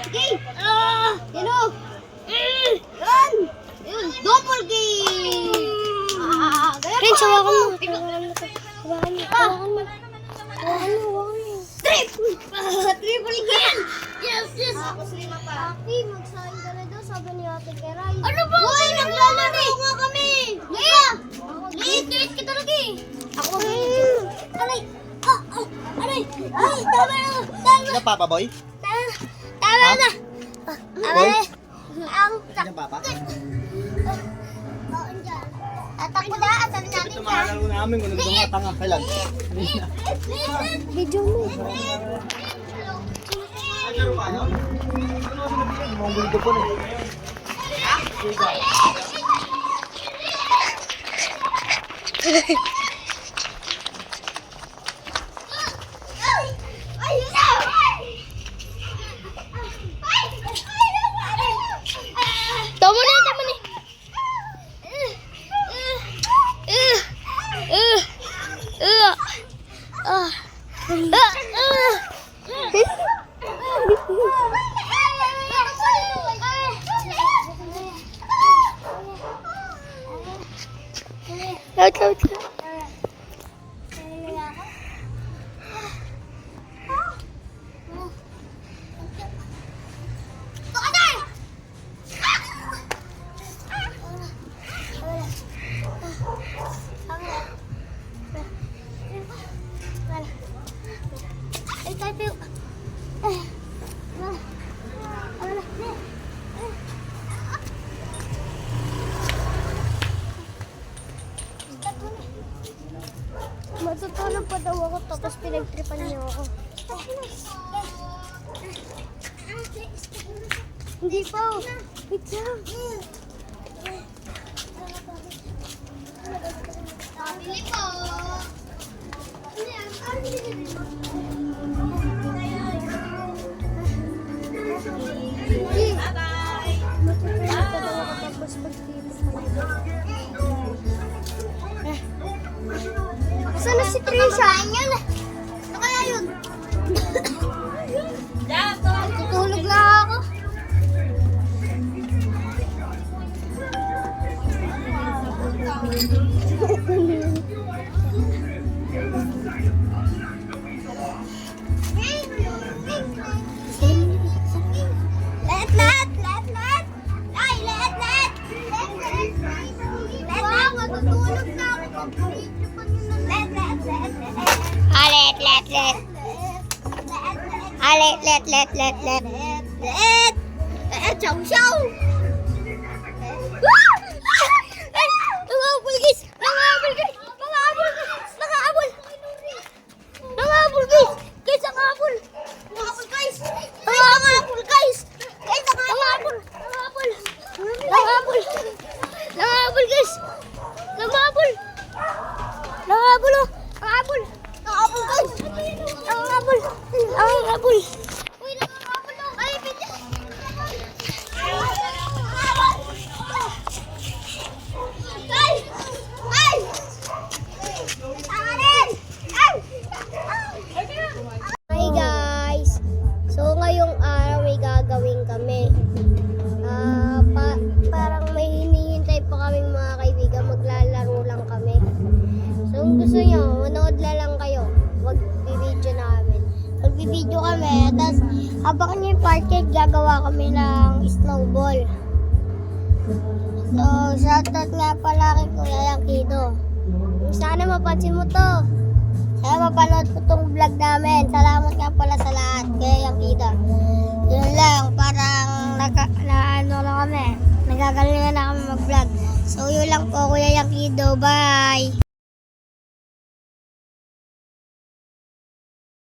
Okay. Yun o. Yan. Yun. Double game. Ganyan Prince, pa. hawakan mo. Hawakan mo. Triple game. Yes. Ako sila pa. Ate, magsahin ka na daw, sabi ni Ate Keray. Ano ba? Uy, naglalaro nga kami. Leia. Late ka talaga eh. Ako, Aray. Aray. Ay, tama na. Ano papa boy? Tama na. Boy? Ang Ano papa? tatakbo na. Asan natin Ito makalaro namin kung nandun mga tanga. Kailan? video mo. Laro ka ano? Mga bulto po na eh. Tama na. Matutulog pa daw ako tapos pinagtripan niyo ako. Hindi pa. Wait lang. Pabili po. Matutulog pa daw ako tapos pagtripan niyo. Saan na si Trisha? Yun. Ano kaya yun? Tutulog lang ako. Let. Ay, let. Wow, matutulog na ako. Let. Chow. Nangahabol guys. Guys, ang habol. Nangahabol guys. Nangahabol guys. Nangahabol. Uy, nangahabol na. Ay, bilis. Hi guys! So ngayong araw may gagawin kami. Parang may hinihintay pa kami mga kaibigan. Maglalaro lang kami. So kung gusto nyo, manood na lang kayo. Magbibideo namin. Magbibideo kami. Tapos habang nyo yung party, gagawa kami ng snowball. So shoutout nga pala kay Kuya Yankido. Sana mapansin mo to. Sana mapanood ko tong vlog namin. Salamat nga pala sa lahat. Kaya Yankido. Yun lang, parang nagagalingan na kami mag-vlog. So yun lang po Kuya Yankido. Bye!